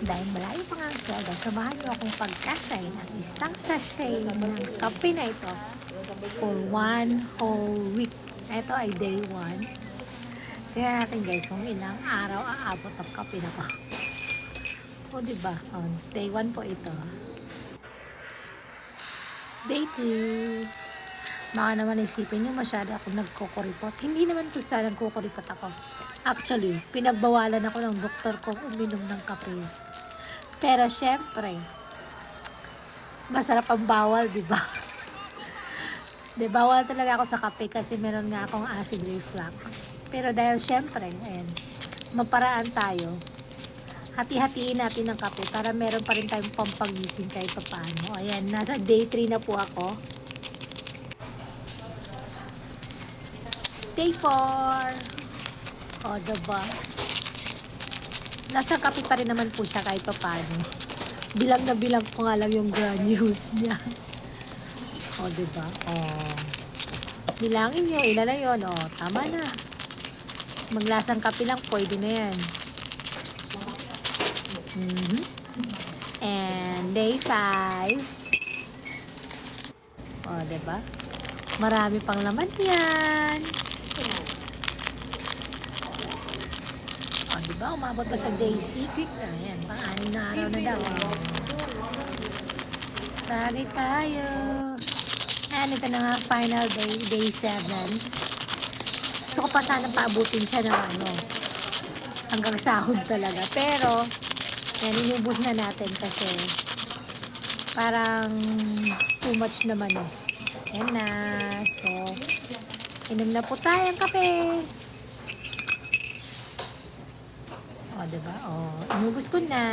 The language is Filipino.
Dahil malayo pa nga ang sweldo, samahan niyo akong pagkasya ng isang sachet ng kape na ito for one whole week. Ito ay day 1. Tingnan natin guys kung ilang araw aabot ang kape na ko. O diba? O, day 1 po ito. Day 2. Baka naman isipin nyo masyado ako nagkukuripot. Hindi naman po sa nagkukuripot ako. Actually, pinagbawalan ako ng doktor kong uminom ng kape. Pero syempre, masarap ang bawal, di ba? Di, bawal talaga ako sa kape kasi meron nga akong acid reflux. Pero dahil syempre, ayan, maparaan tayo. Hati-hatiin natin ng kape para meron pa rin tayong pampagising kahit pa paano. Ayan, nasa day 3 na po ako. Day 4. O, diba? Nasa kape pa rin naman po siya kahit pa paano. Bilang na bilang ko nga lang yung granules niya. O, diba? O. Bilangin nyo, ilan na yun. O, tama na. Maglasang kape lang, pwede na yan. And day 5. O, diba? Marami pang laman yan. O, diba? Umabot pa sa day 6. Ayan, pang-anim na araw na daw. Tari tayo. And ito na nga, final day, day 7. Gusto ko pa sana paabutin siya ng hanggang sahod talaga. Pero, yan, inubos na natin kasi parang too much naman eh. Yan na. So, inom na po tayo ang kape. O, diba? O, inubos ko na.